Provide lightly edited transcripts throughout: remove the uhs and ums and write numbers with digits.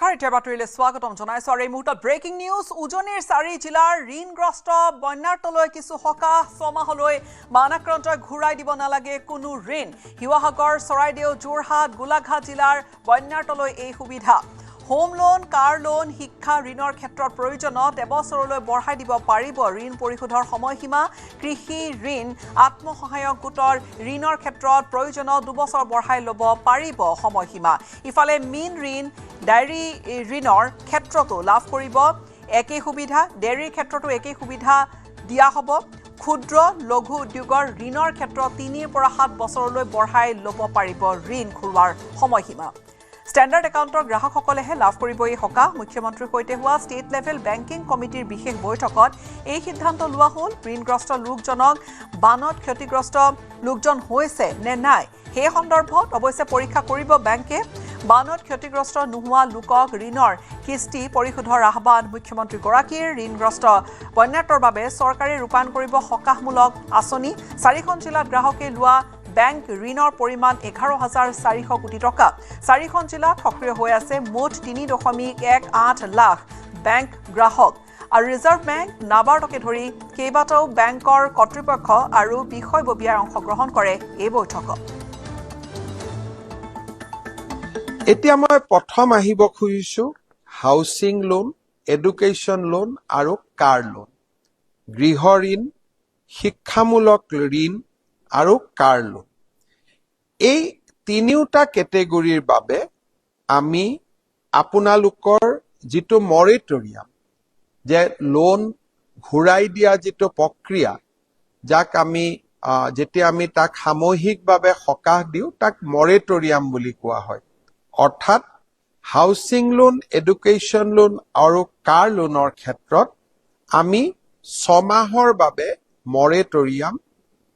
নমস্কাৰ এতিয়া বাতৰিলৈ স্বাগতম জনাইছো আৰু এই মুহূৰ্তত ব্ৰেকিং নিউজ উজনিৰ 4 জিলাৰ ঋণগ্ৰস্ত বন্যাৰ তলৈ কিছু সকাহ ছমাহলৈ বানাক্ৰান্তই ঘূৰাই দিব নালাগে কোনো ঋণ হিৱাসাগৰ চৰাইদেউ যোৰহাট গোলাঘাট জিলাৰ বন্যাৰ তলৈ এই সুবিধা হোম লোন কাৰ লোন শিক্ষা ঋণৰ ক্ষেত্ৰত প্ৰয়োজনত এবছৰলৈ বঢ়াই দিব পাৰিব ঋণ পৰিশোধৰ সময়সীমা কৃষি ঋণ আত্মসহায়ক গোটৰ ঋণৰ ক্ষেত্ৰত প্ৰয়োজনত 2 বছৰ বঢ়াই ল'ব পাৰিব সময়সীমা ইফালে মীন ঋণ ডায়েৰী ঋণৰ ক্ষেত্ৰতো লাভ কৰিব একেই সুবিধা ডেইৰীৰ ক্ষেত্ৰতো একেই সুবিধা দিয়া হ'ব ক্ষুদ্ৰ লঘু উদ্যোগৰ ঋণৰ ক্ষেত্ৰত 3 পৰা 7 বছৰলৈ বঢ়াই ল'ব পাৰিব ঋণ ঘূৰোৱাৰ সময়সীমা স্ট্যান্ডাৰ্ড একাউন্টৰ গ্ৰাহকসকলেহে লাভ কৰিব এই সকাহ মুখ্যমন্ত্ৰীৰ সৈতে হোৱা ষ্টেট লেভেল বেংকিং কমিটিৰ বিশেষ বৈঠকত এই সিদ্ধান্ত লোৱা হ'ল ঋণগ্ৰস্ত লোকজনক বানত ক্ষতিগ্ৰস্ত লোকজন হৈছে নে নাই সেই সন্দৰ্ভত অৱশ্যে পৰীক্ষা কৰিব বেংকে বানত ক্ষতিগ্ৰস্ত নোহোৱা লোকক ঋণৰ কিস্তি পৰিশোধৰ আহ্বান মুখ্যমন্ত্ৰী গৰাকীৰ ঋণগ্ৰস্ত বন্যাতৰ বাবে চৰকাৰে ৰূপায়ণ কৰিব সকাহমূলক আঁচনি 4খন জিলাত গ্ৰাহকে লোৱা বেংক ঋণৰ পৰিমাণ 11,400 কোটি টকা 4খন জিলাত সক্ৰিয় হৈ আছে মুঠ 3.18 লাখ বেংক গ্ৰাহক আৰু ৰিজাৰ্ভ বেংক নাবাৰ্ডকে ধৰি কেইবাটাও বেংকৰ কৰ্তৃপক্ষ আৰু বিষয়ববীয়াই অংশগ্ৰহণ কৰে এই বৈঠকত এতিয়া মই প্ৰথম আহিব খুজিছো হাউচিং লোন এডুকেশ্যন লোন আৰু কাৰ লোন গৃহ ঋণ শিক্ষামূলক ঋণ আৰু কাৰ লোন এই তিনিওটা কেটেগৰীৰ বাবে আমি আপোনালোকৰ যিটো মৰেটৰিয়াম যে লোন ঘূৰাই দিয়া যিটো প্ৰক্ৰিয়া যাক আমি যেতিয়া আমি তাক সামূহিকভাৱে সকাহ দিওঁ তাক মৰেটৰিয়াম বুলি কোৱা হয় অৰ্থাৎ হাউচিং লোন এডুকেশ্যন লোন আৰু কাৰ লোনৰ ক্ষেত্ৰত আমি 6 মাহৰ বাবে মৰেটৰিয়াম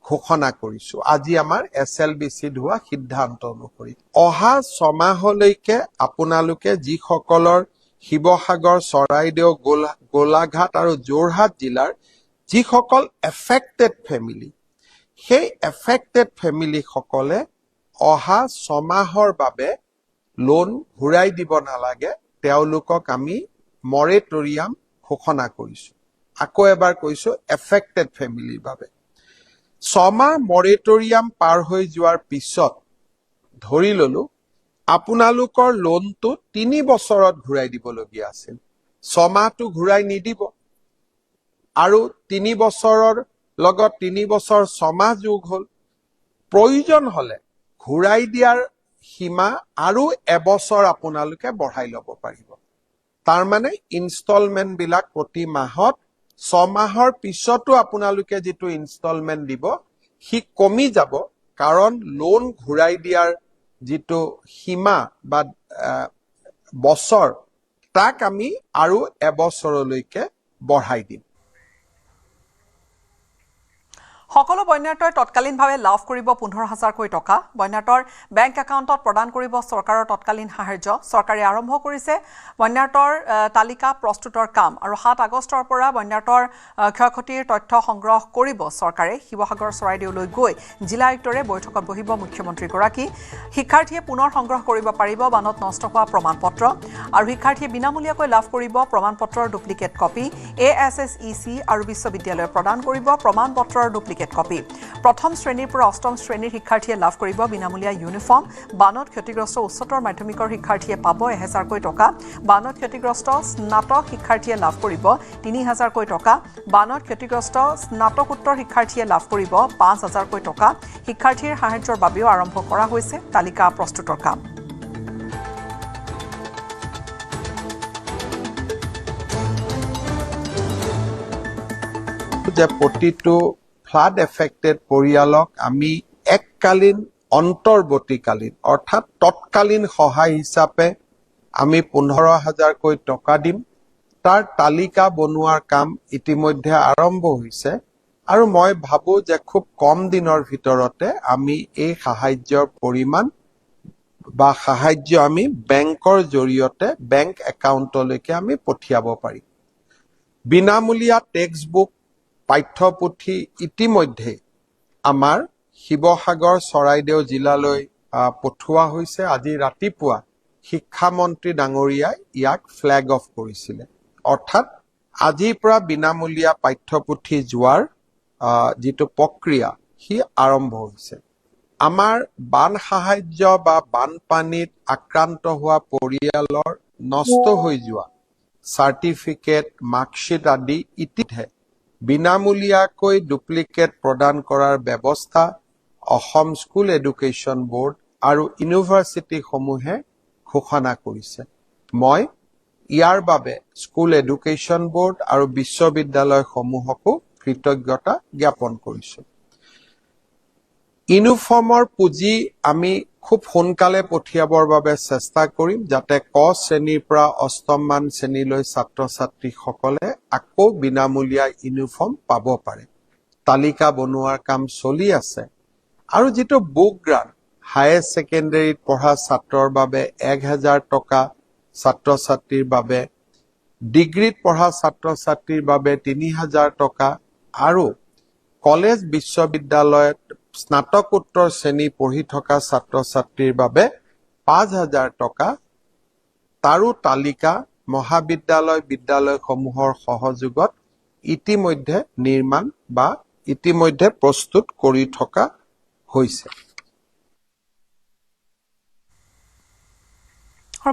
ঘোষণা কৰিছো আজি আমাৰ এছএলবিসি হোৱা সিদ্ধান্ত অনুসৰি অহা 6 মাহলৈকে আপোনালোকে যিসকলৰ হিৱাসাগৰ চৰাইদেউ গোলাঘাট আৰু যোৰহাট জিলাৰ যিসকল এফেক্টেড ফেমিলি সেই এফেক্টেড ফেমিলি সকলে অহা 6 মাহৰ বাবে লোন ঘূৰাই দিব নালাগে তেওঁলোকক আমি মৰেটৰিয়াম ঘোষণা কৰিছো আকৌ এবাৰ কৈছো এফেক্টেড ফেমিলিৰ বাবে 6 মাহ মৰেটৰিয়াম পাৰ হৈ যোৱাৰ পিছত ধৰি ললো আপোনালোকৰ লোনটো 3 বছৰত ঘূৰাই দিবলগীয়া আছিল 6 মাহটো ঘূৰাই নিদিব আৰু 3 বছৰৰ লগত 3 বছৰ 6 মাহ যোগ হ'ল প্ৰয়োজন হলে ঘূৰাই দিয়াৰ সীমা আৰু এবছৰ আপোনালোকে বঢ়াই ল'ব পাৰিব তাৰ মানে ইনষ্টলমেন্ট বিলাক প্ৰতি মাহত 6 মাহৰ পিছতো আপোনালোকে যেটো ইনষ্টলমেন্ট দিব হি কমি যাব কাৰণ লোন ঘূৰাই দিয়াৰ যেটো সীমা বা বছৰ তাক আমি আৰু এবছৰলৈকে বঢ়াই দিম সকলো বন্যাতৰ তৎকালীনভাৱে লাভ কৰিব 15,000 কোটি টকা বন্যাতৰ বেংক একাউণ্টত প্ৰদান কৰিব চৰকাৰৰ তৎকালীন সাহায্য চৰকাৰে আৰম্ভ কৰিছে বন্যাতৰ তালিকা প্ৰস্তুতৰ কাম আৰু 7 আগষ্টৰ পৰা বন্যাতৰ ক্ষয়ক্ষতিৰ তথ্য সংগ্ৰহ কৰিব চৰকাৰে হিৱাসাগৰ চৰাইদেউলৈ গৈ জিলা আয়ুক্তৰে বৈঠকত বহিব মুখ্যমন্ত্ৰী গৰাকী শিক্ষাৰ্থীয়ে পুনৰ সংগ্ৰহ কৰিব পাৰিব বানত নষ্ট হোৱা প্ৰমাণপত্ৰ আৰু শিক্ষাৰ্থীয়ে বিনামূলীয়াকৈ লাভ কৰিব প্ৰমাণপত্ৰৰ ডুপ্লিকেট কপি এএছএছইসি আৰু বিশ্ববিদ্যালয়ে প্ৰদান কৰিব প্ৰমাণপত্ৰৰ ডুপ্লিকেট কপি প্ৰথম শ্ৰেণীৰ পৰা অষ্টম শ্ৰেণীৰ শিক্ষাৰ্থীয়ে লাভ কৰিব বিনামূলীয়া ইউনিফৰ্ম বানত ক্ষতিগ্ৰস্ত উচ্চতৰ মাধ্যমিকৰ শিক্ষাৰ্থীয়ে পাব 1,000 কোটি টকা বানত ক্ষতিগ্ৰস্ত স্নাতক শিক্ষাৰ্থীয়ে লাভ কৰিব 3,000 কোটি টকা বানত ক্ষতিগ্ৰস্ত স্নাতকোত্তৰ শিক্ষাৰ্থীয়ে লাভ কৰিব 5,000 কোটি টকা শিক্ষাৰ্থীৰ সাহায্যৰ বাবেও আৰম্ভ কৰা হৈছে তালিকা প্ৰস্তুতৰ কাম যে প্ৰতিটো ফ্লাড এফেক্টেড পৰিয়ালক আমি এককালীন অন্তৰ্বৰ্তীকালীন অৰ্থাৎ তৎকালীন সহায় হিচাপে আমি 15,000 কোটি টকা দিম তাৰ তালিকা বনোৱাৰ কাম ইতিমধ্যে আৰম্ভ হৈছে আৰু মই ভাবো যে খুব কম দিনৰ ভিতৰতে আমি এই সাহায্যৰ পৰিমাণ বা সাহায্য আমি বেংকৰ জৰিয়তে বেংক একাউণ্টলৈকে আমি পঠিয়াব পাৰিম বিনামূলীয়া টেক্সট বুক পাঠ্যপুথি ইতিমধ্যে আমাৰ হিৱাসাগৰ চৰাইদেউ জিলালৈ পঠোৱা হৈছে আজি ৰাতিপুৱা শিক্ষামন্ত্ৰী ডাঙৰীয়াই ইয়াক ফ্লেগ অফ কৰিছিলে অৰ্থাৎ আজিৰ পৰা বিনামূলীয়া পাঠ্যপুথি যোৱাৰ যিটো প্ৰক্ৰিয়া সি আৰম্ভ হৈছে আমাৰ বান সাহায্য বা বানপানীত আক্ৰান্ত হোৱা পৰিয়ালৰ নষ্ট হৈ যোৱা চাৰ্টিফিকেট মাৰ্কশ্বিট আদি ইতিমধ্যে বিনামূলীয়াকৈ ডুপ্লিকেট প্ৰদান কৰাৰ ব্যৱস্থা অসম স্কুল এডুকেশ্যন বোৰ্ড আৰু ইউনিভাৰ্চিটিসমূহে ঘোষণা কৰিছে মই ইয়াৰ বাবে স্কুল এডুকেশ্যন বোৰ্ড আৰু বিশ্ববিদ্যালয়সমূহকো কৃতজ্ঞতা জ্ঞাপন কৰিছো ইউনিফৰ্মৰ পুঁজি আমি খুব সোনকালে পঠিয়াবৰ বাবে চেষ্টা কৰিম যাতে ক শ্ৰেণীৰ পৰা অষ্টম মান শ্ৰেণীলৈ ছাত্ৰ ছাত্ৰীসকলে আকৌ বিনামূলীয়া ইউনিফৰ্ম পাব পাৰে তালিকা বনোৱাৰ কাম চলি আছে আৰু যেটো বুক গ্ৰান্ট হায়াৰ সেকেন্ডাৰীত পঢ়া ছাত্ৰৰ বাবে 1000 টকা ছাত্ৰ ছাত্ৰীৰ বাবে ডিগ্ৰীত পঢ়া ছাত্ৰ ছাত্ৰীৰ বাবে 3000 টকা আৰু কলেজ বিশ্ববিদ্যালয়ত স্নাতকোত্তৰ শ্ৰেণী পঢ়ি থকা ছাত্ৰ ছাত্ৰীৰ বাবে 5000 টকা তাৰো তালিকা মহাবিদ্যালয় বিদ্যালয়সমূহৰ সহযোগত ইতিমধ্যে নিৰ্মাণ বা ইতিমধ্যে প্ৰস্তুত কৰি থকা হৈছে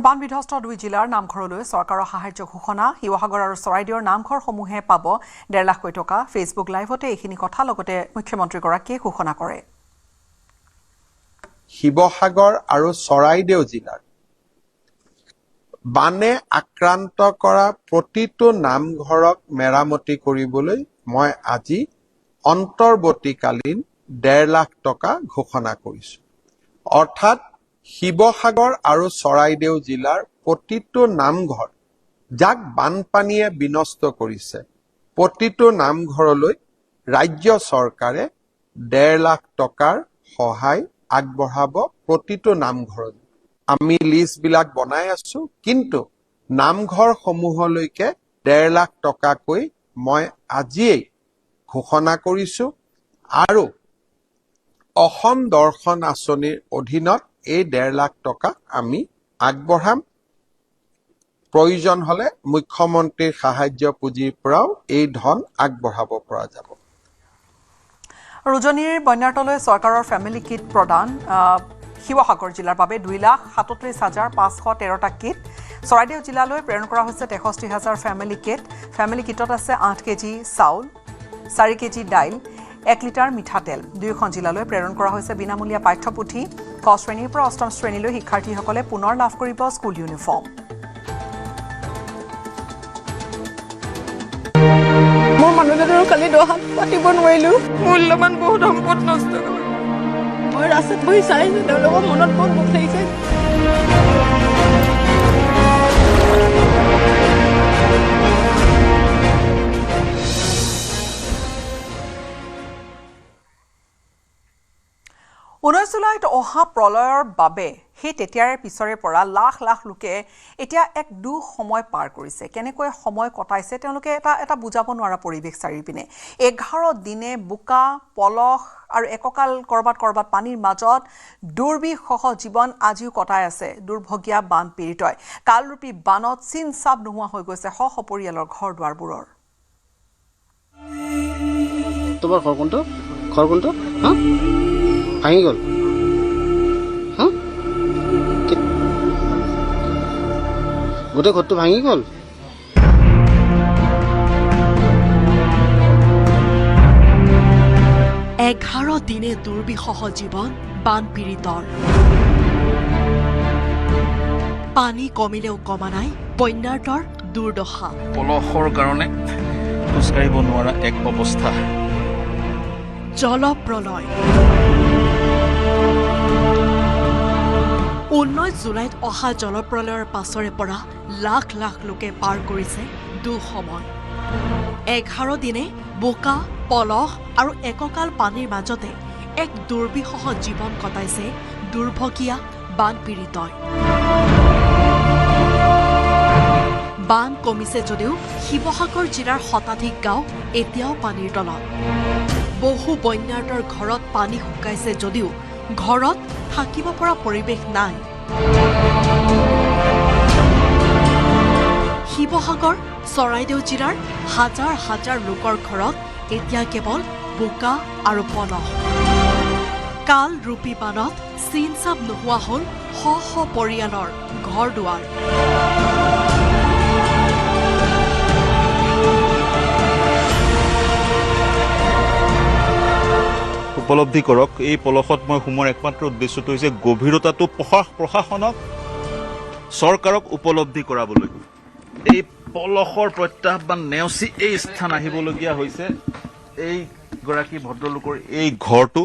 বান বিধ্বস্ত 2 জিলাৰ নামঘৰলৈ চৰকাৰৰ সাহায্য ঘোষণা শিৱসাগৰ আৰু চৰাইদেউৰ নামঘৰসমূহে পাব 1.5 লাখ টকা ফেচবুক লাইভতে এইখিনি কথা লগতে মুখ্যমন্ত্ৰীগৰাকীয়ে ঘোষণা কৰে শিৱসাগৰ আৰু চৰাইদেউ জিলাৰ বানে আক্ৰান্ত কৰা প্ৰতিটো নামঘৰক মেৰামতি কৰিবলৈ মই আজি অন্তৰ্বৰ্তীকালীন 1.5 লাখ টকা ঘোষণা কৰিছো অৰ্থাৎ শিৱসাগৰ আৰু চৰাইদেউ জিলাৰ প্ৰতিটো নামঘৰ যাক বানপানীয়ে বিনষ্ট কৰিছে প্ৰতিটো নামঘৰলৈ ৰাজ্য চৰকাৰে 1.5 লাখ টকাৰ সহায় আগবঢ়াব প্ৰতিটো নামঘৰলৈ আমি লিষ্ট বিলাক বনাই আছো কিন্তু নামঘৰ সমূহলৈকে 1.5 লাখ টকাকৈ মই আজিয়েই ঘোষণা কৰিছো আৰু অসম দৰ্শন আঁচনিৰ অধীনত এই 1.5 লাখ টকা আমি আগবঢ়াম প্ৰয়োজন হলে মুখ্যমন্ত্ৰীৰ সাহায্য পুঁজিৰ পৰাও এই ধন আগবঢ়াব পৰা যাব উজনিৰ বন্যাৰতলৈ চৰকাৰৰ ফেমিলি কিট প্ৰদান শিৱসাগৰ জিলাৰ বাবে 2,37,513টা কিট চৰাইদেউ জিলালৈ প্ৰেৰণ কৰা হৈছে 63,000 ফেমিলি কিটত আছে 8 কেজি চাউল 4 কেজি দাইল 1 লিটাৰ মিঠাতেল দুয়োখন জিলালৈ প্ৰেৰণ কৰা হৈছে বিনামূলীয়া পাঠ্যপুথি ক শ্ৰেণীৰ পৰা অষ্টম শ্ৰেণীলৈ শিক্ষাৰ্থীসকলে পুনৰ লাভ কৰিব স্কুল ইউনিফৰ্ম মোৰ মানুহজনৰ কালি দহাত পাতিব নোৱাৰিলো মূল্যৱান বহুত সম্পদ নষ্ট হ'ল মই ৰাস্তাত বহি চাইছো তেওঁলোকৰ মনত বহুত দুখ লাগিছে জুলাইত অহা প্ৰলয়ৰ বাবে সেই তেতিয়াৰ পিছৰে পৰা লাখ লাখ লোকে এতিয়া এক সময় পাৰ কৰিছে কেনেকৈ সময় কটাইছে তেওঁলোকে এটা বুজাব নোৱাৰা পৰিৱেশ চাৰিপিনে 11 দিনে বোকা পলস আৰু এককাল কৰবাত পানীৰ মাজত দুৰ্বিসহ জীৱন আজিও কটাই আছে দুৰ্ভগীয়া বান পীড়িতই কালৰূপী বানত চিন চাপ নোহোৱা হৈ গৈছে সপৰিয়ালৰ ঘৰ দুৱাৰবোৰৰ তোমাৰ ঘৰ কোনটো হা ভাঙি গ'ল হা গোটেই ঘৰটো ভাঙি গ'ল 11 দিনে দুৰ্বিসহ জীৱন বান পীড়িতৰ পানী কমিলেও কমা নাই বন্যাৰ্তৰ দুৰ্দশা পলসৰ কাৰণে খোজকাঢ়িব নোৱাৰা এক অৱস্থা জলপ্ৰলয় 19 জুলাইত অহা জলপ্ৰলয়ৰ পাছৰে পৰা লাখ লাখ লোকে পাৰ কৰিছে দুঃসময় 11 দিনে বোকা পলস আৰু এককাল পানীৰ মাজতে এক দুৰ্বিসহ জীৱন কটাইছে দুৰ্ভগীয়া বান পীড়িতই বান কমিছে যদিও শিৱসাগৰ জিলাৰ শতাধিক গাঁও এতিয়াও পানীৰ তলত বহু বন্যাৰ্তৰ ঘৰত পানী শুকাইছে যদিও ঘৰত থাকিব পৰা পৰিৱেশ নাই শিৱসাগৰ চৰাইদেউ জিলাৰ হাজাৰ হাজাৰ লোকৰ ঘৰত এতিয়া কেৱল বোকা আৰু পলস কাল ৰূপী বানত চিন চাপ নোহোৱা হ'ল শ শ পৰিয়ালৰ ঘৰ দুৱাৰ উপলব্ধি কৰক এই পলসত মই সোমোৱাৰ একমাত্ৰ উদ্দেশ্যটো হৈছে গভীৰতাটো প্ৰশাসনক চৰকাৰক উপলব্ধি কৰাবলৈ এই পলসৰ প্ৰত্যাহ্বান নেওচি এই স্থান আহিবলগীয়া হৈছে এইগৰাকী ভদ্ৰলোকৰ এই ঘৰটো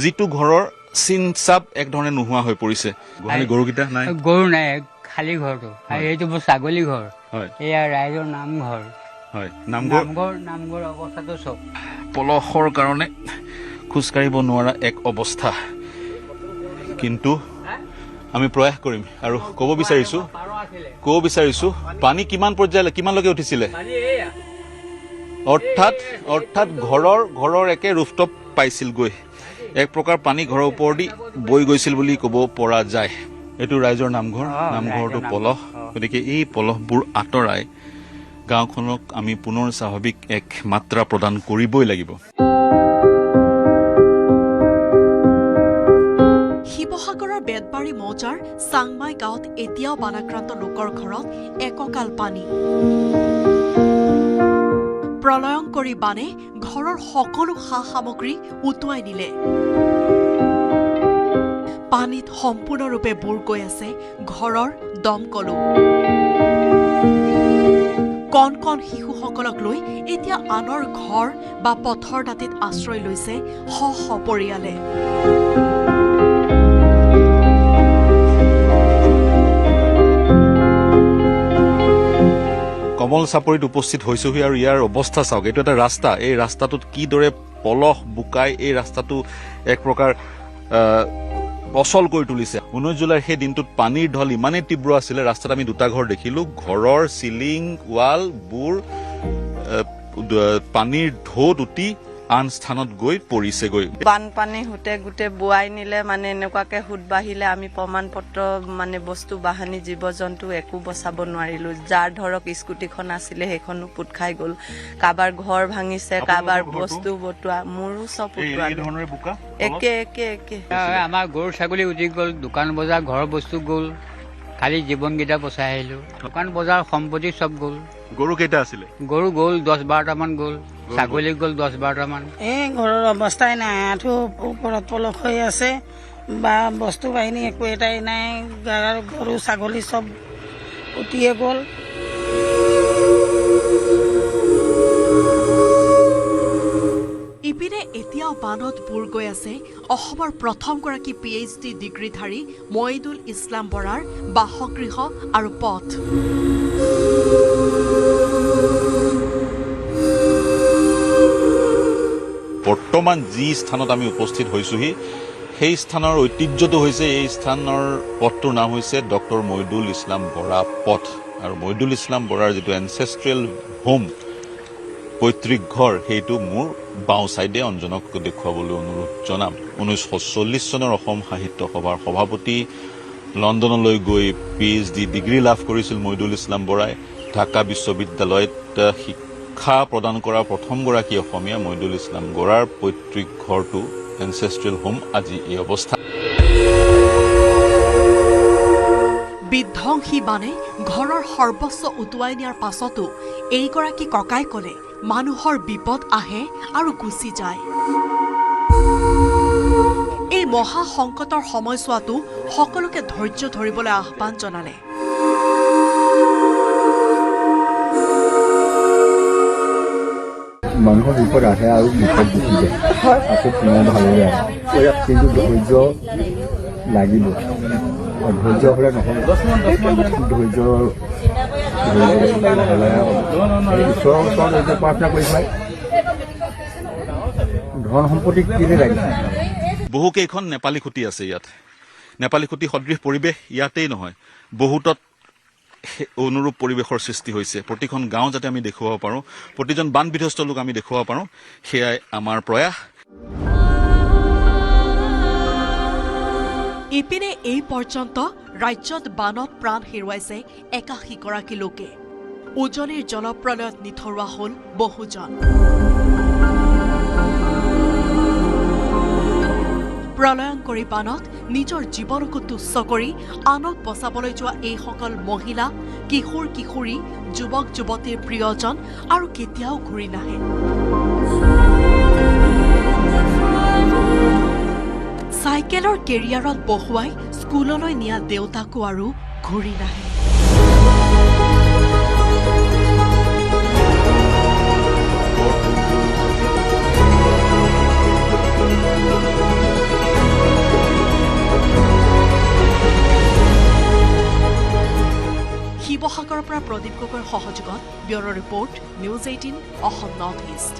যিটো ঘৰৰ চিন চাপ এক ধৰণে নোহোৱা হৈ পৰিছে গোহালি গৰুকেইটা নাই গৰু নাই খালী ঘৰটো আৰু এইটো মোৰ ছাগলী ঘৰ হয় এয়া ৰাইজৰ নামঘৰ হয় নামঘৰ নামঘৰ অৱস্থাটো চব পলসৰ কাৰণে খোজকাঢ়িব নোৱাৰা এক অৱস্থা কিন্তু আমি প্ৰয়াস কৰিম আৰু ক'ব বিচাৰিছো পানী কিমান পৰ্যায়লৈ কিমানলৈকে উঠিছিলে অৰ্থাৎ ঘৰৰ একে ৰুফটপ পাইছিলগৈ এক প্ৰকাৰ পানী ঘৰৰ ওপৰেদি বৈ গৈছিল বুলি ক'ব পৰা যায় এইটো ৰাইজৰ নামঘৰটো পলস গতিকে এই পলসবোৰ আঁতৰাই গাঁওখনক আমি পুনৰ স্বাভাৱিক এক মাত্ৰা প্ৰদান কৰিবই লাগিব শিৱসাগৰৰ বেতবাৰী মৌজাৰ চাংমাই গাঁৱত এতিয়াও বানাক্ৰান্ত লোকৰ ঘৰত এককাল পানী প্ৰলয়ংকৰী বানে ঘৰৰ সকলো সা সামগ্ৰী উটুৱাই নিলে পানীত সম্পূৰ্ণৰূপে বুৰ গৈ আছে ঘৰৰ দমকলো কণ কণ শিশুসকলক লৈ এতিয়া আনৰ ঘৰ বা পথৰ দাঁতিত আশ্ৰয় লৈছে শ শ পৰিয়ালে কমল চাপৰিত উপস্থিত হৈছোহি আৰু ইয়াৰ অৱস্থা চাওক এইটো এটা ৰাস্তা এই ৰাস্তাটোত কিদৰে পলস বোকাই এই ৰাস্তাটো এক প্ৰকাৰ অচল কৰি তুলিছে 19 জুলাইৰ সেই দিনটোত পানীৰ ঢল ইমানেই তীব্ৰ আছিলে ৰাস্তাত আমি দুটা ঘৰ দেখিলো ঘৰৰ চিলিং ৱালবোৰ পানীৰ ঢৌত উটি আন স্থানত গৈ পৰিছেগৈ বানপানী হুতে গোটেই বুৱাই নিলে মানে এনেকুৱাকে হুট বাঢ়িলে আমি প্ৰমাণ পত্ৰ মানে বস্তু বাহানি জীৱ জন্তু একো বচাব নোৱাৰিলো যাৰ ধৰক স্কুটিখন আছিলে সেইখনো পুত খাই গ'ল কাবাৰ ঘৰ ভাঙিছে কাবাৰ বস্তু বটোৱা মোৰো চব একে আমাৰ গৰু ছাগলী উঠি গ'ল দোকান বজাৰ ঘৰৰ বস্তু গ'ল খালি জীৱনকেইটা বচাই আহিলো দোকান বজাৰ সম্পত্তি চব গ'ল গৰু কেইটা আছিলে গৰু গ'ল 10-12টা মান গ'ল ছাগলী গ'ল 10-12টা মান এই ঘৰৰ অৱস্থাই নাই আঁঠু ওপৰত পলস হৈ আছে বা বস্তু বাহিনী একো এটাই নাই গৰু ছাগলী চব উটিয়ে গ'ল ইপিনে এতিয়াও বানত বুৰ গৈ আছে অসমৰ প্ৰথমগৰাকী PhD ডিগ্ৰীধাৰী মইদুল ইছলাম বৰাৰ বাসগৃহ আৰু পথ বৰ্তমান যি স্থানত আমি উপস্থিত হৈছোহি সেই স্থানৰ ঐতিহ্যটো হৈছে এই স্থানৰ পথটোৰ নাম হৈছে ডক্টৰ মইদুল ইছলাম বৰা পথ আৰু মইদুল ইছলাম বৰাৰ যিটো এনচেষ্ট্ৰিয়েল হোম পৈতৃক ঘৰ সেইটো মোৰ বাওঁ চাইডে অঞ্জনক দেখুৱাবলৈ অনুৰোধ জনাম 1940 চনৰ অসম সাহিত্য সভাৰ সভাপতি লণ্ডনলৈ গৈ PhD ডিগ্ৰী লাভ কৰিছিল মইদুল ইছলাম বৰাই ঢাকা বিশ্ববিদ্যালয়ত শিক্ষা প্ৰদান কৰা প্ৰথমগৰাকী অসমীয়া মইদুল ইছলাম বৰাৰ পৈতৃক ঘৰটো এনচেষ্ট্ৰিয়েল হোম আজি এই অৱস্থা বিধ্বংসী বানে ঘৰৰ সৰ্বস্ব উটুৱাই নিয়াৰ পাছতো এইগৰাকী ককাই ক'লে মানুহৰ বিপদ আহে আৰু গুচি যায় এই মহা সংকটৰ সময়ছোৱাতো সকলোকে ধৈৰ্য ধৰিবলৈ আহ্বান জনালে মানুহৰ বিপদ আহে আৰু বিপদ গুচি যায় আকৌ পুনৰ ভাললৈ আহে কিন্তু ধৈৰ্য লাগিব ধৈৰ্য হ'লে নহ'ব ধৈৰ্য ঈশ্বৰৰ ওচৰত এতিয়া প্ৰাৰ্থনা কৰি পায় ধন সম্পত্তি কিনে লাগিছে বহুকেইখন নেপালী খুঁটি আছে ইয়াত নেপালী খুঁটি সদৃশ পৰিৱেশ ইয়াতেই নহয় বহুতত অনুৰূপ পৰিৱেশৰ সৃষ্টি হৈছে প্ৰতিখন গাঁও যাতে আমি দেখুৱাব পাৰোঁ প্ৰতিজন বান বিধ্বস্ত লোক আমি দেখুৱাব পাৰোঁ সেয়াই আমাৰ প্ৰয়াস ইপিনে এই পৰ্যন্ত ৰাজ্যত বানত প্ৰাণ হেৰুৱাইছে 81গৰাকী লোকে উজনিৰ জলপ্ৰলয়ত নিথৰুৱা হ'ল বহুজন। প্ৰলয়ংকৰী বানত নিজৰ জীৱনকো তুচ্ছ কৰি আনক বচাবলৈ যোৱা এইসকল মহিলা, কিশোৰ কিশোৰী, যুৱক যুৱতীৰ প্ৰিয়জন আৰু কেতিয়াও ঘূৰি নাহে। চাইকেলৰ কেৰিয়াৰত বহুৱাই স্কুললৈ নিয়া দেউতাকো আৰু ঘূৰি নাহে। শিৱসাগৰৰ পৰা প্ৰদীপ গগৈৰ সহযোগত bureau' report, news 18 Assam north east.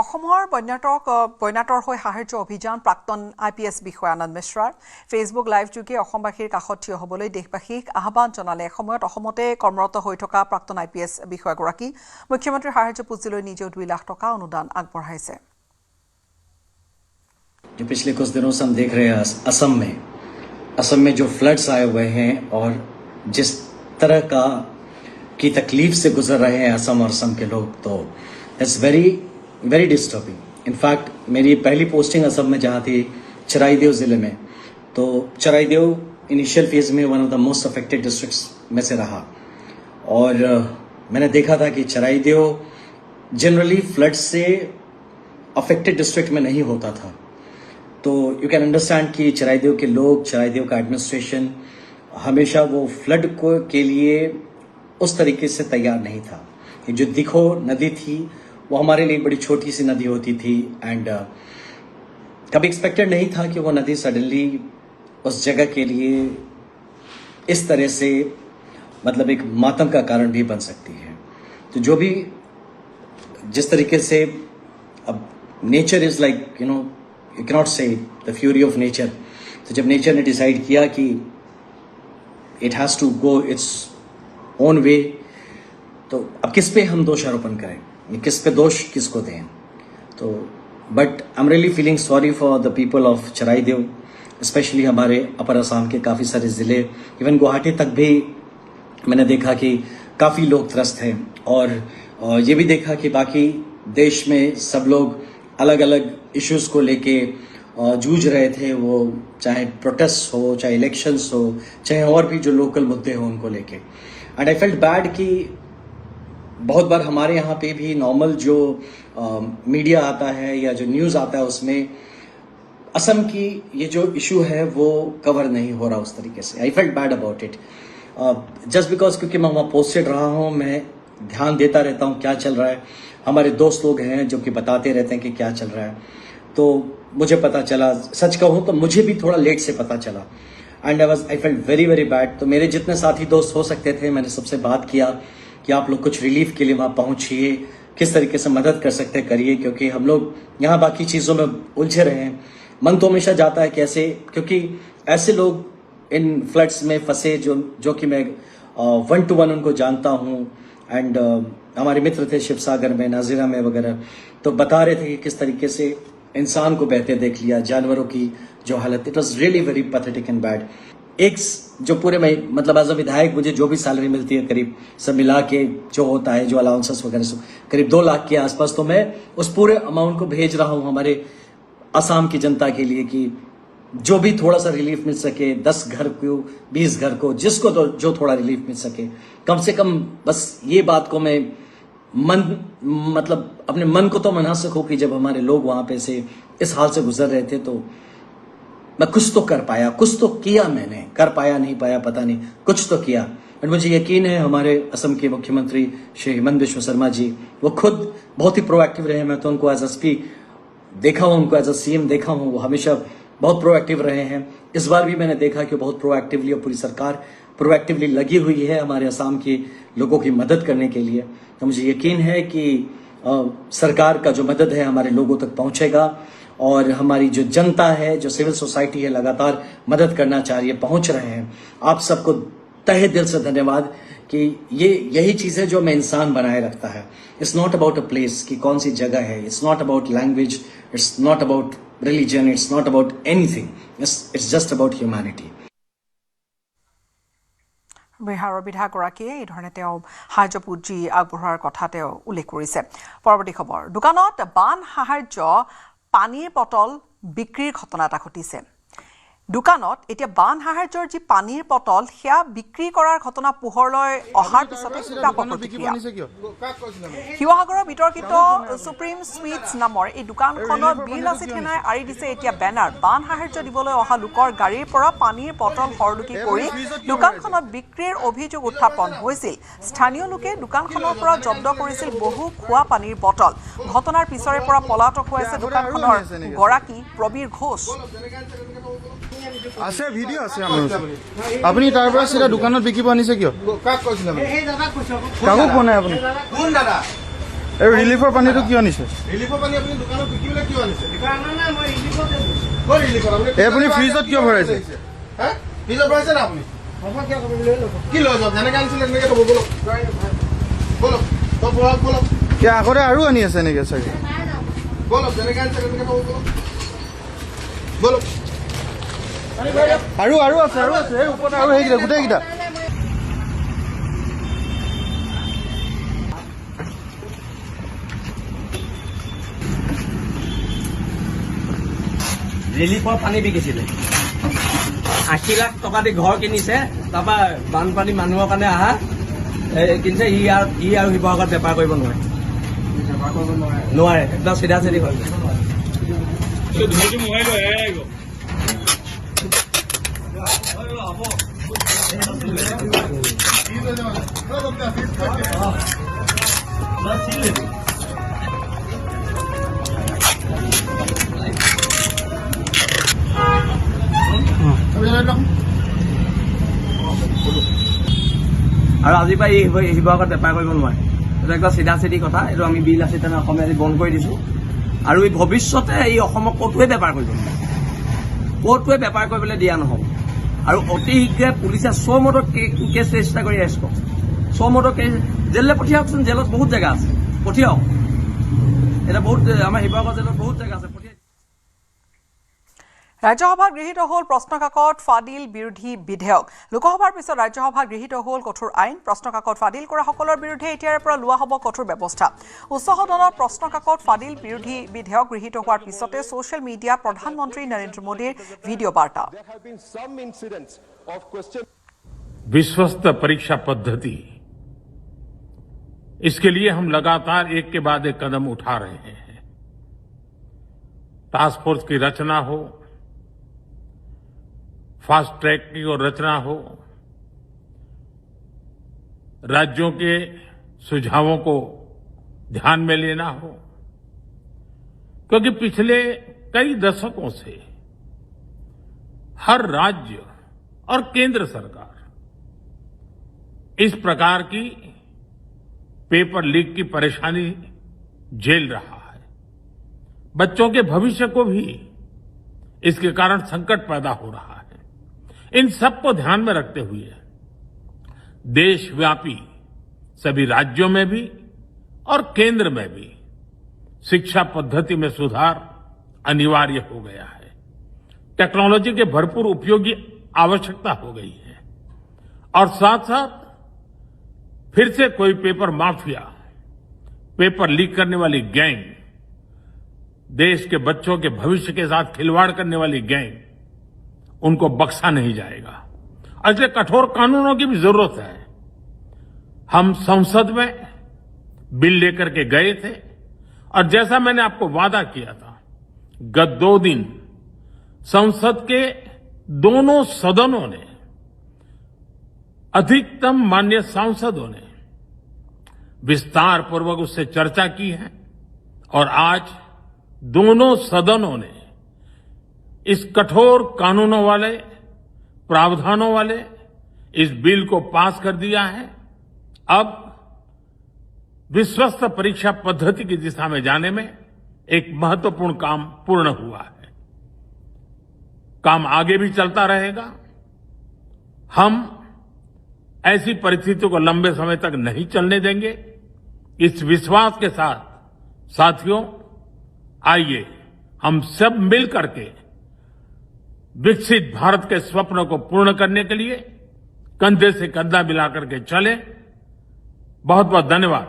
অসমৰ বন্যাতৰ হৈ সাহায্য অভিযান প্ৰাক্তন IPS বিষয়া আনন্দ মিশ্ৰাৰ ফেচবুক লাইভযোগে অসমবাসীৰ কাষত থিয় হ'বলৈ দেশবাসীক আহ্বান জনালে এসময়ত অসমতে কৰ্মৰত হৈ থকা প্ৰাক্তন IPS বিষয়াগৰাকী। মুখ্যমন্ত্ৰীৰ সাহায্য পুঁজিলৈ নিজেও 2 লাখ টকা অনুদান আগবঢ়াইছে। जो पिछले कुछ दिनों से हम देख रहे हैं असम में जो फ्लड्स आए हुए हैं और जिस तरह की तकलीफ से गुजर रहे हैं असम और असम के लोग, तो इट्स वेरी डिस्टर्बिंग। इनफैक्ट मेरी पहली पोस्टिंग असम में जहाँ थी चराईदेव ज़िले में, तो चराईदेव इनिशियल फेज़ में one of the most affected districts में से रहा और मैंने देखा था कि चराईदेव जनरली फ्लड से अफेक्टेड डिस्ट्रिक्ट में नहीं होता था। तो यू कैन अंडरस्टैंड कि चराईदेव के लोग, चराईदेव का एडमिनिस्ट्रेशन हमेशा वो फ्लड के लिए उस तरीके से तैयार नहीं था। ये जो दिखो नदी थी वो हमारे लिए बड़ी छोटी सी नदी होती थी एंड कभी एक्सपेक्टेड नहीं था कि वो नदी सडनली उस जगह के लिए इस तरह से मतलब एक मातम का कारण भी बन सकती है। तो जो भी जिस तरीके से अब nature is like you cannot say the fury of nature. तो जब नेचर ने डिसाइड किया कि it has to go its own way, तो अब किस पे हम दोष आरोपण करें, किस पे दोष किसको दें? तो but I am really feeling sorry for the people of Charaideo, specially हमारे अपर असम के काफ़ी सारे ज़िले, इवन गुवाहाटी तक भी मैंने देखा कि काफ़ी लोग त्रस्त हैं और ये भी देखा कि बाकी देश में सब लोग अलग अलग इश्यूज़ को लेके जूझ रहे थे, वो चाहे प्रोटेस्ट हो, चाहे इलेक्शंस हो, चाहे और भी जो लोकल मुद्दे हो उनको लेके। एंड आई फेल्ट बैड कि बहुत बार हमारे यहाँ पे भी नॉर्मल जो मीडिया आता है या जो न्यूज़ आता है उसमें असम की ये जो इशू है वो कवर नहीं हो रहा उस तरीके से। I felt bad about it just because क्योंकि मैं वहाँ पोस्टेड रहा हूँ, मैं ध्यान देता रहता हूँ क्या चल रहा है। हमारे दोस्त लोग हैं जो कि बताते रहते हैं कि क्या चल रहा है, तो मुझे पता चला। सच कहूँ तो मुझे भी थोड़ा लेट से पता चला and I felt very bad. तो मेरे जितने साथी दोस्त हो सकते थे मैंने सबसे बात किया कि आप लोग कुछ रिलीफ के लिए वहाँ पहुँचिए, किस तरीके से मदद कर सकते करिए, क्योंकि हम लोग यहाँ बाकी चीज़ों में उलझे रहे हैं। मन तो हमेशा जाता है कैसे, क्योंकि ऐसे लोग इन फ्लड्स में फंसे जो कि मैं 1-to-1 उनको जानता हूँ एंड हमारे मित्र थे शिवसागर में, नाजिरा में वगैरह, तो बता रहे थे कि किस तरीके से इंसान को बहते देख लिया, जानवरों की जो हालत, it was really very pathetic and bad. एक जो पूरे में मतलब एज अ विधायक मुझे जो भी सैलरी मिलती है करीब सब मिला के जो होता है, जो अलाउंसेस वगैरह सब करीब 2 लाख के आसपास, तो मैं उस पूरे अमाउंट को भेज रहा हूँ हमारे असम की जनता के लिए कि जो भी थोड़ा सा रिलीफ मिल सके, 10 घर को, 20 घर को, जिसको तो जो थोड़ा रिलीफ मिल सके, कम से कम बस ये बात को मैं मतलब अपने मन को तो मना सकूं कि जब हमारे लोग वहां पे से इस हाल से गुजर रहे थे तो मैं कुछ तो कर पाया, कुछ तो किया। मैंने कर पाया नहीं पाया पता नहीं, कुछ तो किया। और मुझे यकीन है हमारे असम के मुख्यमंत्री श्री हेमंत बिश्व शर्मा जी, वो खुद बहुत ही प्रोएक्टिव रहे। मैं तो उनको एज अ SP देखा हूँ, उनको एज अ CM देखा हूँ, वो हमेशा बहुत प्रोएक्टिव रहे हैं। इस बार भी मैंने देखा कि बहुत प्रोएक्टिवली और पूरी सरकार प्रोएक्टिवली लगी हुई है हमारे असम के लोगों की मदद करने के लिए। तो मुझे यकीन है कि सरकार का जो मदद है हमारे लोगों तक पहुंचेगा और हमारी जो जनता है, जो सिविल सोसाइटी है, लगातार मदद करना चाह रही है, पहुंच रहे हैं। आप सबको तहे दिल से धन्यवाद कि यही चीज़ है जो हमें इंसान बनाए रखता है। It's not about a place कि कौन सी जगह है, it's not about language, it's not about religion, it's not about anything. It's just about humanity. বিহাৰৰ বিধায়কগৰাকীয়ে এই ধৰণে তেওঁ সাহায্য পুঁজি আগবঢ়োৱাৰ কথা তেওঁ উল্লেখ কৰিছে। পৰৱৰ্তী খবৰ, দোকানত বান সাহায্য পানীৰ বটল বিক্ৰীৰ ঘটনা এটা ঘটিছে। দোকানত এতিয়া বান সাহায্যৰ যি পানীৰ বটল সেয়া বিক্ৰী কৰাৰ ঘটনা পোহৰলৈ অহাৰ পিছতে ব্যাপক প্ৰতিক্ৰিয়া। শিৱসাগৰৰ বিতৰ্কিত সুপ্ৰিম সুইটছ নামৰ এই দোকানখনৰ বীৰলাচিত সেনাই আঁৰি দিছে এতিয়া বেনাৰ। বান সাহায্য দিবলৈ অহা লোকৰ গাড়ীৰ পৰা পানীৰ বটল হৰলুকি কৰি দোকানখনত বিক্ৰীৰ অভিযোগ উত্থাপন হৈছিল। স্থানীয় লোকে দোকানখনৰ পৰা জব্দ কৰিছিল বহু খোৱা পানীৰ বটল। ঘটনাৰ পিছৰে পৰা পলাতক হৈ আছে দোকানখনৰ গৰাকী প্ৰবীৰ ঘোষ। আছে ভিডিঅ' আছে আমাৰ ওচৰত। আপুনি তাৰ পৰা চিধা দোকানত বিকিব আনিছে কিয়? কাকো কোৱা নাই আপুনি? কোন দাদা? এই ৰিলিফৰ পানীটো কিয় আনিছে? ৰিলিফৰ পানী আপুনি দোকানত বিকিবলৈ কিয় আনিছে? আপুনি ফ্ৰিজত কিয় ভৰাইছে? ফ্ৰিজত ভৰাইছে না আপুনি? কি লৈ যাওক? যেনেকৈ আনিছিলে তেনেকৈ ল'ব। বলক বলক চব বলক বলক। আগতে আৰু আনি আছে নেকি চাগে? বলক যেনেকৈ আনিছে তেনেকৈ ল'ব। বলক বলক। আৰু আছে এই ওপৰত আৰু সেইকেইটা গোটেইকেইটা। ৰিলিফৰ পানী বিকিছিলে 80 লাখ টকা দি ঘৰ কিনিছে। তাৰপৰা বানপানী মানুহৰ কাৰণে আহা কিনিছে। ই আৰু শিৱসাগৰত বেপাৰ কৰিব নোৱাৰে একদম চিধা চিধি কৰিছে। আৰু আজিৰ পৰা শিৱসাগৰত বেপাৰ কৰিব নোৱাৰে। এইটো একদম চিধা চিধি কথা। এইটো আমি বিল আছে তেনে অসমীয়া বন্ধ কৰি দিছোঁ। আৰু এই ভৱিষ্যতে এই অসমক ক'তোৱে বেপাৰ কৰিব নোৱাৰে, ক'তোৱে বেপাৰ কৰিবলৈ দিয়া নহ'ব। আৰু অতি শীঘ্ৰে পুলিচে চৌমদৰ কেছ ৰেজিষ্টাৰ কৰি এৰেষ্ট কৰক। চৌমদৰ কেছ জেললৈ পঠিয়াওকচোন। জেলত বহুত জেগা আছে, পঠিয়াওক। এতিয়া বহুত আমাৰ শিৱসাগৰ জেলত বহুত জেগা আছে, পঠিয়াই। ৰাজ্যসভাত গৃহীত হ'ল প্ৰশ্নকাকত ফাদিল বিৰোধী বিধেয়ক। লোকসভাৰ পিছত ৰাজ্যসভাত গৃহীত হ'ল কঠোৰ আইন। প্ৰশ্নকাকত ফাদিল কৰা সকলৰ বিৰুদ্ধে এতিয়াৰে পৰা লোৱা হ'ব কঠোৰ ব্যৱস্থা। উচ্চ সদনত প্ৰশ্নকাকত ফাদিল বিৰোধী বিধেয়ক গৃহীত হোৱাৰ পিছতে ছ'চিয়েল মিডিয়াত প্ৰধানমন্ত্ৰী নৰেন্দ্ৰ মোদীৰ ভিডিঅ' বাৰ্তা। विश्वस्त परीक्षा पद्धति, इसके लिए हम लगातार एक के बाद एक कदम उठा रहे हैं। टास्क फोर्स की रचना हो, फास्ट ट्रैक की और रचना हो, राज्यों के सुझावों को ध्यान में लेना हो, क्योंकि पिछले कई दशकों से हर राज्य और केंद्र सरकार इस प्रकार की पेपर लीक की परेशानी झेल रहा है। बच्चों के भविष्य को भी इसके कारण संकट पैदा हो रहा है। इन सबको ध्यान में रखते हुए देशव्यापी सभी राज्यों में भी और केंद्र में भी शिक्षा पद्धति में सुधार अनिवार्य हो गया है। टेक्नोलॉजी के भरपूर उपयोग की आवश्यकता हो गई है और साथ साथ फिर से कोई पेपर माफिया, पेपर लीक करने वाली गैंग, देश के बच्चों के भविष्य के साथ खिलवाड़ करने वाली गैंग, उनको बख्शा नहीं जाएगा। इसलिए कठोर कानूनों की भी जरूरत है। हम संसद में बिल लेकर के गए थे और जैसा मैंने आपको वादा किया था, गत 2 दिन संसद के दोनों सदनों ने, अधिकतम माननीय सांसदों ने विस्तार पूर्वक उससे चर्चा की है और आज दोनों सदनों ने इस कठोर कानूनों वाले, प्रावधानों वाले इस बिल को पास कर दिया है। अब विश्वस्त परीक्षा पद्धति की दिशा में जाने में एक महत्वपूर्ण काम पूर्ण हुआ है। काम आगे भी चलता रहेगा। हम ऐसी परिस्थितियों को लंबे समय तक नहीं चलने देंगे। इस विश्वास के साथ साथियों, आइए हम सब मिल करके विकसित भारत के स्वप्न को पूर्ण करने के लिए कंधे से कंधा मिला करके चले। बहुत बहुत धन्यवाद।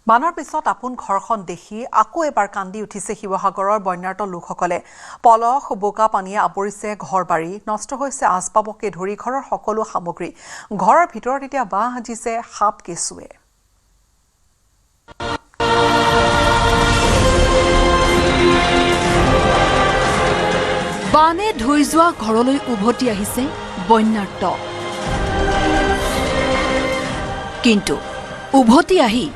বানৰ পিছত আপোন ঘৰখন দেখি আকৌ এবাৰ কান্দি উঠিছে শিৱসাগৰৰ বন্যাৰ্ত লোকসকলে। পলস বোকা পানীয়ে আৱৰিছে ঘৰ-বাৰী, নষ্ট হৈছে আচবাবকে ধৰি ঘৰৰ সকলো সামগ্ৰী। ঘৰৰ ভিতৰত এতিয়া বাঁহ সাজিছে সাপ কেঁচুৱে। বানে ধুই যোৱা ঘৰলৈ উভতি আহিছে বন্যাৰ্ত। কিন্তু উভতি আহি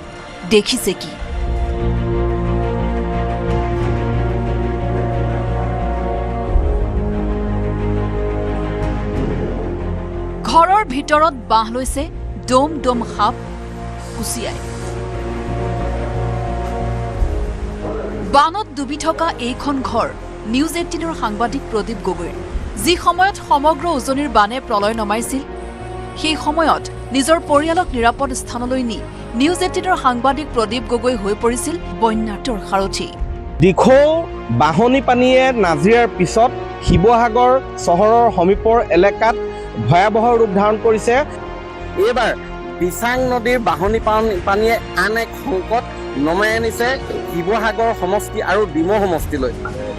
দেখিছে কি? ঘৰৰ ভিতৰত বাঁহ লৈছে দম দম সাপ কুচিয়াই। বানত ডুবি থকা এইখন ঘৰ নিউজ 18ৰ সাংবাদিক প্ৰদীপ গগৈৰ। যি সময়ত সমগ্ৰ উজনিৰ বানে প্ৰলয় নমাইছিল, সেই সময়ত নিজৰ পৰিয়ালক নিৰাপদ স্থানলৈ নি নিউজ 18ৰ সাংবাদিক প্ৰদীপ গগৈ হৈ পৰিছিল বন্যাৰ্তৰ সাৰথী। দিখৌ বাঢ়নি পানীয়ে নাজিৰাৰ পিছত শিৱসাগৰ চহৰৰ সমীপৰ এলেকাত ভয়াৱহ ৰূপ ধাৰণ কৰিছে। এইবাৰ দিচাং নদীৰ বাঢ়নি পানীয়ে আন এক সংকট নমাই আনিছে শিৱসাগৰ সমষ্টি আৰু ডিমৌ সমষ্টিলৈ।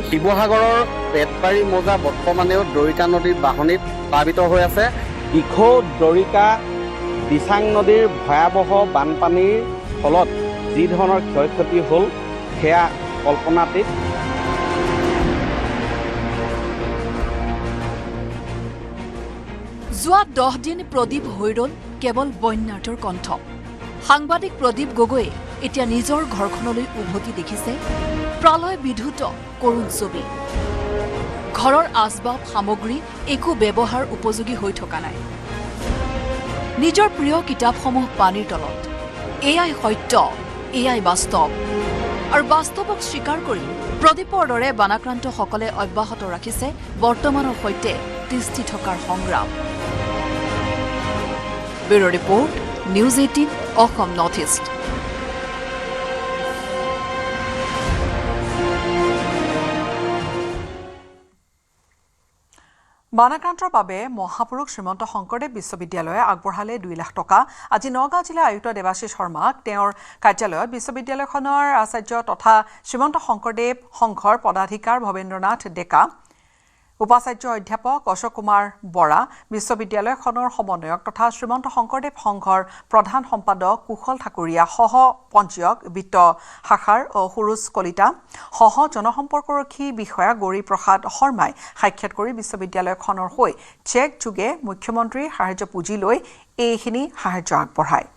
শিৱসাগৰৰ পেটবাৰী মৌজা বৰ্তমানেও দৰিকা নদীৰ বাঢ়নিত প্লাবিত হৈ আছে। দিখৌ দৰিকা দিচাং নদীৰ ভয়াৱহ বানপানীৰ ফলত যি ধৰণৰ ক্ষয় ক্ষতি হ'ল সেয়া কল্পনাতীত। যোৱা 10 দিন প্ৰদীপ হৈ ৰ'ল কেৱল বন্যাৰ্তৰ কণ্ঠ। সাংবাদিক প্ৰদীপ গগৈয়ে এতিয়া নিজৰ ঘৰখনলৈ উভতি দেখিছে প্ৰলয় বিধুত কৰুণ ছবি। ঘৰৰ আচবাব সামগ্ৰী একো ব্যৱহাৰ উপযোগী হৈ থকা নাই। নিজৰ প্ৰিয় কিতাপসমূহ পানীৰ তলত। এয়াই সত্য, এয়াই বাস্তৱ। আৰু বাস্তৱক স্বীকাৰ কৰি প্ৰদীপৰ দৰে বানাক্ৰান্তসকলে অব্যাহত ৰাখিছে বৰ্তমানৰ সৈতে তিষ্ঠি থকাৰ সংগ্ৰাম। Bureau' report, news 18 Assam north east. বানাক্ৰান্তৰ বাবে মহাপুৰুষ শ্ৰীমন্ত শংকৰদেৱ বিশ্ববিদ্যালয়ে আগবঢ়ালে 2 লাখ টকা। আজি নগাঁও জিলা আয়ুক্ত দেৱাশীষ শৰ্মাক তেওঁৰ কাৰ্যালয়ত বিশ্ববিদ্যালয়খনৰ আচাৰ্য তথা শ্ৰীমন্ত শংকৰদেৱ সংঘৰ পদাধিকাৰ ভৱেন্দ্ৰনাথ ডেকা, উপাচাৰ্য অধ্যাপক অশোক কুমাৰ বৰা, বিশ্ববিদ্যালয়খনৰ সমন্বয়ক তথা শ্ৰীমন্ত শংকৰদেৱ সংঘৰ প্ৰধান সম্পাদক কুশল ঠাকুৰীয়া, সহ পঞ্জীয়ক বিত্ত শাখাৰ সুৰুজ কলিতা, সহ জনসম্পৰ্কৰক্ষী বিষয়া গৌৰী প্ৰসাদ শৰ্মাই সাক্ষাৎ কৰি বিশ্ববিদ্যালয়খনৰ হৈ চেক যোগে মুখ্যমন্ত্ৰীৰ সাহায্য পুঁজি লৈ এইখিনি সাহায্য আগবঢ়ায়।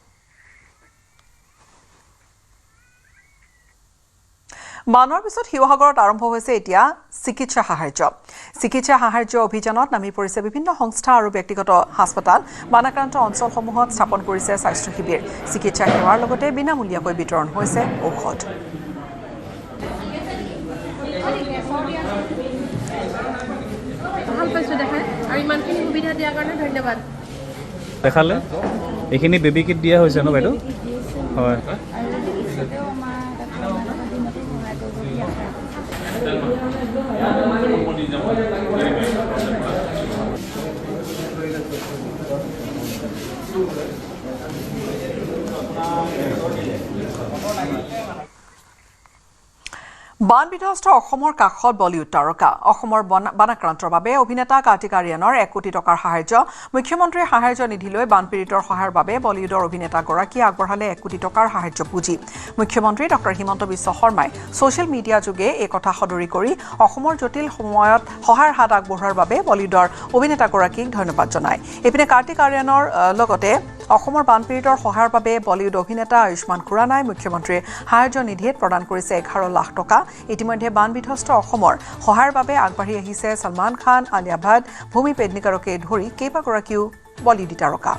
বানৰ পিছত শিৱসাগৰত আৰম্ভ হৈছে এতিয়া চিকিৎসা সাহায্য। চিকিৎসা সাহায্য অভিযানত নামি পৰিছে বিভিন্ন সংস্থা আৰু ব্যক্তিগত হাস্পতাল। বানাক্ৰান্ত অঞ্চলসমূহত স্থাপন কৰিছে স্বাস্থ্য শিবিৰ। চিকিৎসা সেৱাৰ লগতে বিনামূলীয়াকৈ বিতৰণ হৈছে ঔষধ। ভাল পাইছোঁ দেখাই, আৰু ইমানখিনি সুবিধা দিয়াৰ কাৰণে ধন্যবাদ। দেখালে এইখিনি বেবী কিট দিয়া হৈছে ন বাইদেউ? হয়। বান বিধ্বস্ত অসমৰ কাষত বলিউড তাৰকা। অসমৰ বানাক্ৰান্তৰ বাবে অভিনেতা কাৰ্তিক আৰিয়ানৰ 1 কোটি টকাৰ সাহায্য। মুখ্যমন্ত্ৰীৰ সাহায্য নিধিলৈ বানপীড়িতৰ সহায়ৰ বাবে বলিউডৰ অভিনেতাগৰাকীয়ে আগবঢ়ালে 1 কোটি টকাৰ সাহায্য পুঁজি। মুখ্যমন্ত্ৰী ডক্টৰ হিমন্ত বিশ্ব শৰ্মাই ছ'চিয়েল মিডিয়া যোগে এই কথা সদৰি কৰি অসমৰ জটিল সময়ত সহায়ৰ হাত আগবঢ়োৱাৰ বাবে বলিউডৰ অভিনেতাগৰাকীক ধন্যবাদ জনায়। এইপিনে কাৰ্তিক আৰিয়ানৰ লগতে অসমৰ বানপীড়িতৰ সহায়ৰ বাবে বলিউড অভিনেতা আয়ুষ্মান খুৰানাই মুখ্যমন্ত্ৰীৰ সাহায্য নিধিত প্ৰদান কৰিছে 11 লাখ টকা। ইতিমধ্যে বান বিধ্বস্ত অসমৰ সহায়ৰ বাবে আগবাঢ়ি আহিছে সলমান খান, আলিয়া ভাট, ভূমি পেডনিকাৰকে ধৰি কেইবাগৰাকীও বলিউডী তাৰকা।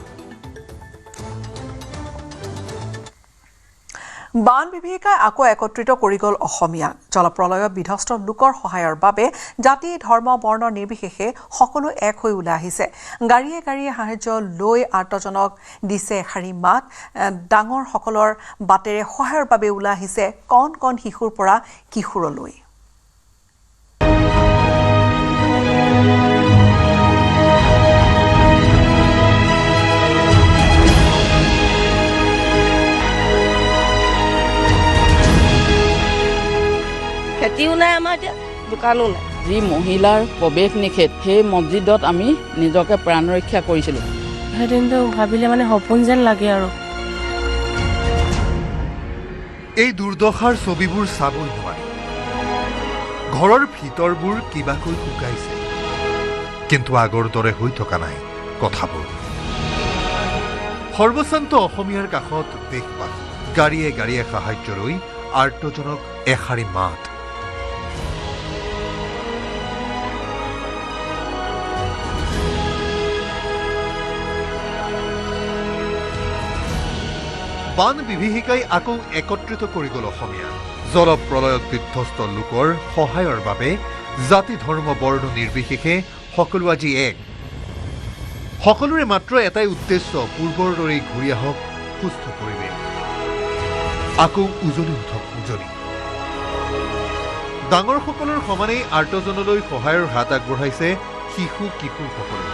বান বিভীষিকাই আকৌ একত্ৰিত কৰি গ'ল অসমীয়াক জলপ্ৰলয়ত বিধ্বস্ত লোকৰ সহায়ৰ বাবে জাতি ধৰ্ম বৰ্ণ নিৰ্বিশেষে সকলো এক হৈ ওলাই আহিছে গাড়ীয়ে গাড়ীয়ে সাহায্য লৈ আৰ্তজনক দিছে এশাৰী মাত ডাঙৰ সকলৰ বাটেৰে সহায়ৰ বাবে ওলাই আহিছে কণ কণ শিশুৰ পৰা কিশোৰলৈ খেতিও নাই আমাৰ এতিয়া দোকানো নাই যি মহিলাৰ প্ৰৱেশ নিষেধ সেই মছজিদত আমি নিজকে প্ৰাণ ৰক্ষা কৰিছিলোঁ সেইদিনটো ভাবিলে মানে সপোন যেন লাগে আৰু এই দুৰ্দশাৰ ছবিবোৰ চাবই নোৱাৰি ঘৰৰ ভিতৰবোৰ কিবাকৈ শুকাইছে কিন্তু আগৰ দৰে হৈ থকা নাই কথাবোৰ সৰ্বশান্ত অসমীয়াৰ কাষত দেশবাস গাড়ীয়ে গাড়ীয়ে সাহায্য লৈ আৰ্তজনক এশাৰী মাত বান বিভীষিকাই আকৌ একত্ৰিত কৰি গ'ল অসমীয়া জলপ্ৰলয়ত বিধ্বস্ত লোকৰ সহায়ৰ বাবে জাতি ধৰ্ম বৰ্ণ নিৰ্বিশেষে সকলো আজি এক সকলোৰে মাত্ৰ এটাই উদ্দেশ্য পূৰ্বৰ দৰেই ঘূৰি আহক সুস্থ পৰিৱেশ আকৌ উজলি উঠক উজলি ডাঙৰসকলৰ সমানেই আৰ্তজনলৈ সহায়ৰ হাত আগবঢ়াইছে শিশু কিশোৰসকলে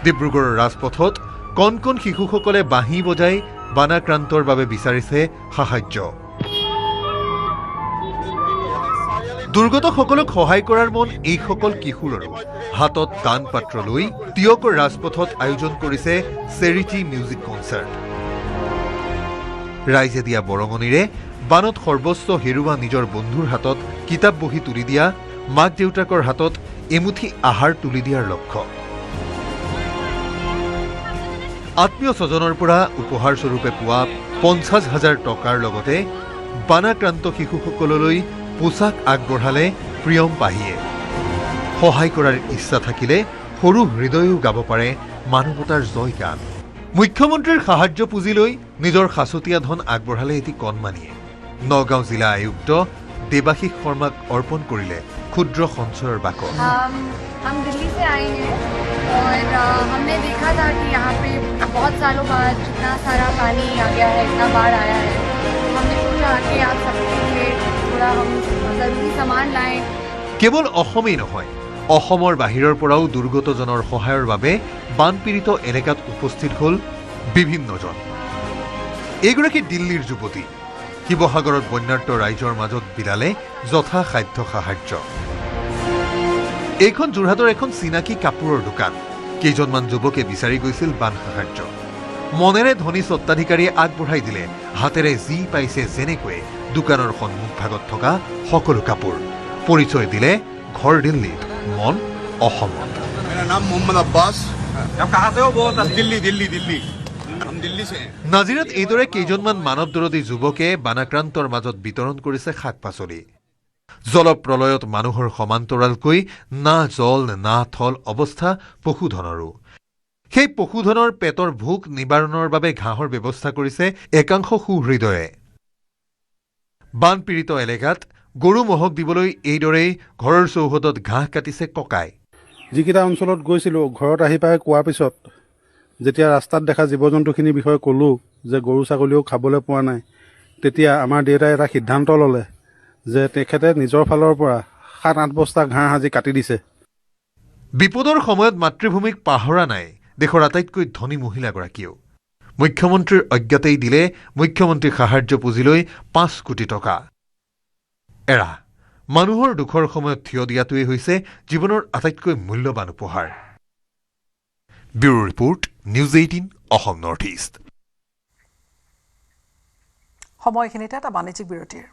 ডিব্ৰুগড়ৰ ৰাজপথত কণ কণ শিশুসকলে বাঁহী বজাই বানাক্ৰান্তৰ বাবে বিচাৰিছে সাহায্য দুৰ্গতসকলক সহায় কৰাৰ মন এইসকল কিশোৰৰো হাতত দান পাত্ৰ লৈ তিয়কৰ ৰাজপথত আয়োজন কৰিছে চেৰিটি মিউজিক কনচাৰ্ট ৰাইজে দিয়া বৰঙণিৰে বানত সৰ্বস্ব হেৰুৱা নিজৰ বন্ধুৰ হাতত কিতাপ বহি তুলি দিয়া মাক দেউতাকৰ হাতত এমুঠি আহাৰ তুলি দিয়াৰ লক্ষ্য আত্মীয় স্বজনৰ পৰা উপহাৰ স্বৰূপে পোৱা 50,000 টকাৰ লগতে বানাক্ৰান্ত শিশুসকললৈ পোছাক আগবঢ়ালে প্ৰিয়ম পাহিয়ে সহায় কৰাৰ ইচ্ছা থাকিলে সৰু হৃদয়েও গাব পাৰে মানৱতাৰ জয় গান মুখ্যমন্ত্ৰীৰ সাহায্য পুঁজি লৈ নিজৰ সাঁচতীয়া ধন আগবঢ়ালে এটি কণমানিয়ে নগাঁও জিলা আয়ুক্ত দেৱাশীষ শৰ্মাক অৰ্পণ কৰিলে ক্ষুদ্ৰ সঞ্চয়ৰ বাকত और हमने देखा था कि यहाँ पे बहुत सालों बाद इतना सारा पानी आ गया है इतना बाढ़ आया है हमने सोचा कि आप सबके लिए थोड़ा हम ज़रूरी सामान लाएं কেৱল অসমেই নহয় অসমৰ বাহিৰৰ পৰাও দুৰ্গতজনৰ সহায়ৰ বাবে বানপীড়িত এলেকাত উপস্থিত হ'ল বিভিন্নজন এইগৰাকী দিল্লীৰ যুৱতী শিৱসাগৰত বন্যাৰ্ত ৰাইজৰ মাজত বিলালে যথাসাধ্য সাহায্য এইখন যোৰহাটৰ এখন চিনাকি কাপোৰৰ দোকান কেইজনমান যুৱকে বিচাৰি গৈছিল বান সাহায্য মনেৰে ধনী স্বত্বাধিকাৰীয়ে আগবঢ়াই দিলে হাতেৰে যি পাইছে যেনেকৈ দোকানৰ সন্মুখভাগত থকা সকলো কাপোৰ পৰিচয় দিলে ঘৰ দিল্লীত মন অসমত নাজিৰাত এইদৰে কেইজনমান মানৱদৰদী যুৱকে বানাক্ৰান্তৰ মাজত বিতৰণ কৰিছে শাক পাচলি জলপ্ৰলয়ত মানুহৰ সমান্তৰালকৈ না জল না থল অৱস্থা পশুধনৰো সেই পশুধনৰ পেটৰ ভোক নিবাৰণৰ বাবে ঘাঁহৰ ব্যৱস্থা কৰিছে একাংশ সুহৃদয়ে বানপীড়িত এলেকাত গৰু মহক দিবলৈ এইদৰেই ঘৰৰ চৌহদত ঘাঁহ কাটিছে ককাই যিকেইটা অঞ্চলত গৈছিলোঁ ঘৰত আহি পাই কোৱাৰ পিছত যেতিয়া ৰাস্তাত দেখা জীৱ জন্তুখিনিৰ বিষয়ে ক'লোঁ যে গৰু ছাগলীও খাবলৈ পোৱা নাই তেতিয়া আমাৰ দেউতাই এটা সিদ্ধান্ত ল'লে যে তেখেতে নিজৰ ফালৰ পৰা 7-8 বস্তা ঘাঁহ আজি কাটি দিছে বিপদৰ সময়ত মাতৃভূমিক পাহৰা নাই দেশৰ আটাইতকৈ ধনী মহিলাগৰাকীয়েও মুখ্যমন্ত্ৰীৰ অজ্ঞাতেই দিলে মুখ্যমন্ত্ৰীৰ সাহায্য পুঁজিলৈ 5 কোটি টকা এৰা মানুহৰ দুখৰ সময়ত থিয় দিয়াটোৱেই হৈছে জীৱনৰ আটাইতকৈ মূল্যৱান উপহাৰ bureau report news 18 Assam north east সময়খিনিতে এটা বাণিজ্যিক বিৰতিৰ